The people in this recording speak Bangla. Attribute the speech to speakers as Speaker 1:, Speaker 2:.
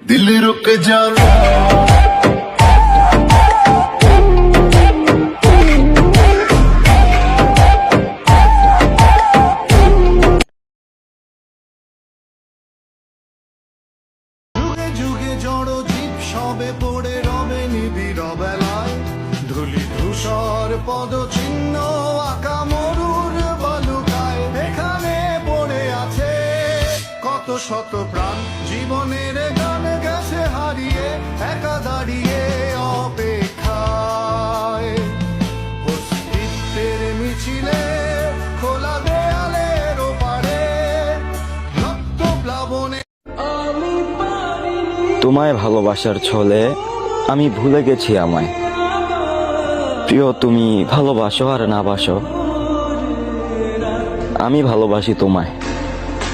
Speaker 1: दिल रुक जाना যুগে যুগে জড় জীব সবে পড়ে রবে নিবিড় বেলায় ধুলি ধূসর পদচিহ্ন আঁকা মরুর বালুকায় এখানে পড়ে আছে কত শত প্রাণ জীবনের গান গেছে হারিয়ে একা দাঁড়িয়ে অপেক্ষায় অস্তিত্বের মিছিলে খোলা দেয়ালের ওপারে রক্ত প্লাবনে
Speaker 2: তোমায় ভালোবাসার ছলে আমি ভুলে গেছি আমায়। প্রিয়, তুমি ভালোবাসো আর না বাসো, আমি ভালোবাসি তোমায়।